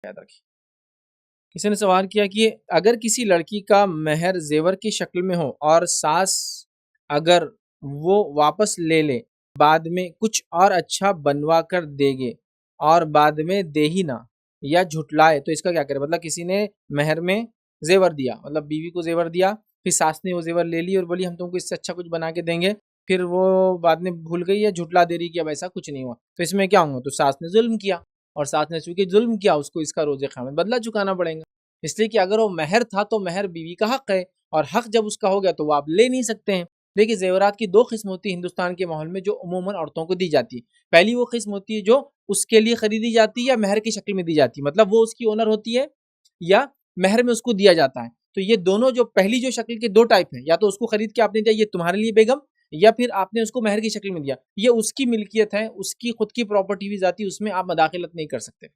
याद रखिए। किसी ने सवाल किया कि अगर किसी लड़की का मेहर जेवर की शक्ल में हो और सास अगर वो वापस ले ले, बाद में कुछ और अच्छा बनवा कर देंगे और बाद में दे ही ना या झुटलाए, तो इसका क्या करें? मतलब किसी ने मेहर में जेवर दिया, मतलब बीवी को जेवर दिया, फिर सास ने वो जेवर ले ली और बोली हम तुमको इससे अच्छा कुछ बना के देंगे, फिर वो बाद में भूल गई या झुटला दे रही कि अब ऐसा कुछ नहीं हुआ, तो इसमें क्या होगा? तो सास ने जुल्म किया, और सास ने चूंकि जुल्म किया उसको इसका रोजे क़यामत बदला चुकाना पड़ेगा। इसलिए कि अगर वो मेहर था तो मेहर बीवी का हक है, और हक जब उसका हो गया तो वो आप ले नहीं सकते हैं। देखिए, जेवरात की दो किस्म होती है हिंदुस्तान के माहौल में जो अमूमन औरतों को दी जाती है। पहली वो किस्म होती है जो उसके लिए खरीदी जाती है या मेहर की शक्ल में दी जाती है, मतलब वो उसकी ओनर होती है या मेहर में उसको दिया जाता है। तो ये दोनों जो पहली जो शक्ल के दो टाइप है, या तो उसको खरीद के आपने दिया ये तुम्हारे लिए बेगम, या फिर आपने उसको मेहर की शक्ल में दिया, ये उसकी मिल्कियत है, उसकी खुद की प्रॉपर्टी भी जाती है, उसमें आप मदाखलत नहीं कर सकते।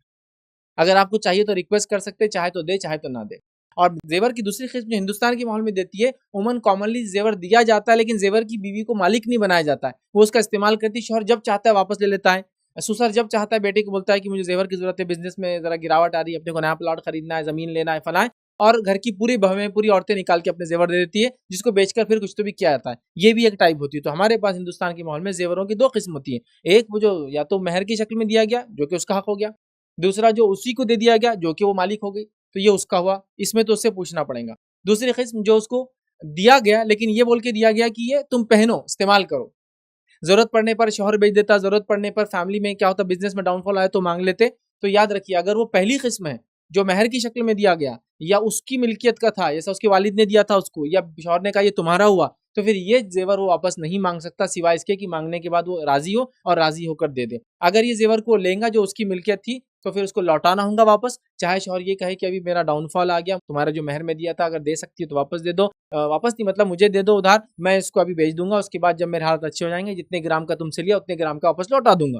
अगर आपको चाहिए तो रिक्वेस्ट कर सकते हैं, चाहे तो दे चाहे तो ना दे। और जेवर की दूसरी किस्म जो हिंदुस्तान के माहौल में देती है, उमन कॉमनली जेवर दिया जाता है, लेकिन जेवर की बीवी को मालिक नहीं बनाया जाता है, वो उसका इस्तेमाल करती है, शौहर जब चाहता है वापस ले लेता है, ससुर जब चाहता है बेटे को बोलता है कि मुझे जेवर की जरूरत है, बिजनेस में जरा गिरावट आ रही है, अपने को नया प्लॉट खरीदना है, जमीन लेना है, फला है, और घर की पूरी बहवें पूरी औरतें निकाल के अपने जेवर दे देती है, जिसको बेचकर फिर कुछ तो भी किया जाता है। ये भी एक टाइप होती है। तो हमारे पास हिंदुस्तान के माहौल में जेवरों की दो किस्म होती है, एक वो जो या तो मेहर की शक्ल में दिया गया जो कि उसका हक हो गया, दूसरा जो उसी को दे दिया गया जो कि वो मालिक हो गई, तो ये उसका हुआ, इसमें तो उससे पूछना पड़ेगा। दूसरी किस्म जो उसको दिया गया लेकिन ये बोल के दिया गया कि ये तुम पहनो, इस्तेमाल करो, जरूरत पड़ने पर शौहर बेच देता, जरूरत पड़ने पर फैमिली में क्या होता, बिजनेस में डाउनफॉल आया तो मांग लेते। तो याद रखिए, अगर वो पहली किस्म है जो मेहर की शक्ल में दिया गया या उसकी मिल्कियत का था, जैसा उसके वालिद ने दिया था उसको, या शौहर ने कहा ये तुम्हारा हुआ, तो फिर ये जेवर वो वापस नहीं मांग सकता, सिवाय इसके कि मांगने के बाद वो राजी हो और राजी होकर दे दे। अगर ये जेवर को लेगा जो उसकी मिल्कियत थी, तो फिर उसको लौटाना होगा वापस, चाहे शौहर ये कहे कि अभी मेरा डाउनफॉल आ गया, तुम्हारा जो मेहर में दिया था अगर दे सकती है तो वापस दे दो, वापस नहीं मतलब मुझे दे दो उधार, मैं इसको अभी बेच दूंगा, उसके बाद जब मेरे हालात अच्छे हो जाएंगे जितने ग्राम का तुमसे लिया उतने ग्राम का वापस लौटा दूंगा।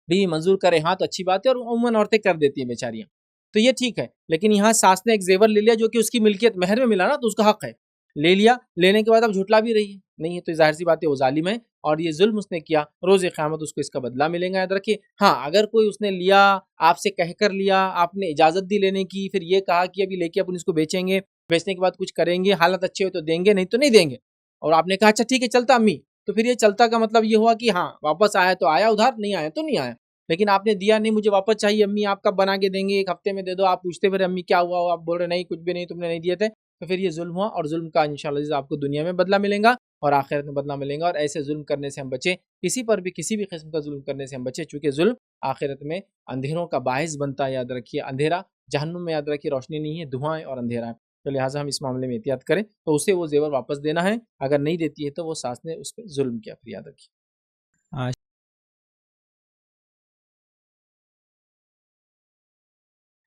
बीवी मंजूर करे हाँ तो अच्छी बात है, और उमूमन औरतें कर देती हैं बेचारियां, तो ये ठीक है। लेकिन यहाँ सास ने एक जेवर ले लिया जो कि उसकी मिल्कियत मेहर में मिला ना, तो उसका हक है, ले लिया, लेने के बाद अब झुटला भी रही है, नहीं है तो जाहिर सी बात है वो जालिम है, और ये जुल्म उसने किया, रोज़े क़यामत उसको इसका बदला मिलेगा, याद रखिए। हाँ, अगर कोई उसने लिया, आपसे कहकर लिया, आपने इजाज़त दी लेने की, फिर ये कहा कि अभी लेके अपन इसको बेचेंगे, बेचने के बाद कुछ करेंगे, हालत अच्छे हो तो देंगे, नहीं तो नहीं देंगे, और आपने कहा अच्छा ठीक है चलता अम्मी, तो फिर ये चलता का मतलब ये हुआ कि हाँ वापस आया तो आया उधार, नहीं आया तो नहीं आया। लेकिन आपने दिया नहीं, मुझे वापस चाहिए अम्मी, आप कब बना के देंगे, एक हफ्ते में दे दो, आप पूछते फिर अम्मी क्या हुआ, आप बोल रहे नहीं कुछ भी नहीं, तुमने नहीं दिए थे, तो फिर ये जुल्म हुआ, और जुल्म का इंशाल्लाह आपको दुनिया में बदला मिलेगा और आखिरत में बदला मिलेगा। और ऐसे जुल्म करने से हम बचे, किसी पर भी किसी भी किस्म का जुल्म करने से हम बचे, चूंकि जुल्म आखिरत में अंधेरों का बायस बनता है, याद रखिए। अंधेरा जहन्नुम में, याद रखिए, रोशनी नहीं है, धुआं और अंधेरा है। तो लिहाजा हम इस मामले में एहतियात करें, तो उसे वो जेवर वापस देना है, अगर नहीं देती है तो वो सास ने उस पर जुल्म किया, फिर याद रखिए। आज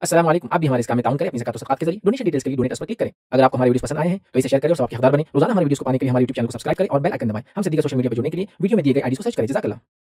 अस्सलाम वालेकुम। आप भी हमारे इस काम में ताउन करें अपनी ज़कात और सदक़ात के ज़रिए। डोनेशन डिटेल्स के लिए डोनेट अस पर क्लिक करें। अगर आपको हमारे वीडियोस पसंद आए हैं तो इसे शेयर करें और सबके हकदार बनें। रोज़ाना हमारे वीडियोस को पाने के लिए हमारे यूट्यूब चैनल को सब्सक्राइब करें और बेल आइकन दबाएं। हमसे दीगर सोशल मीडिया पर जुड़ने के लिए वीडियो में दिए गए आईडीज़ को सर्च करें। जज़ाकल्लाह।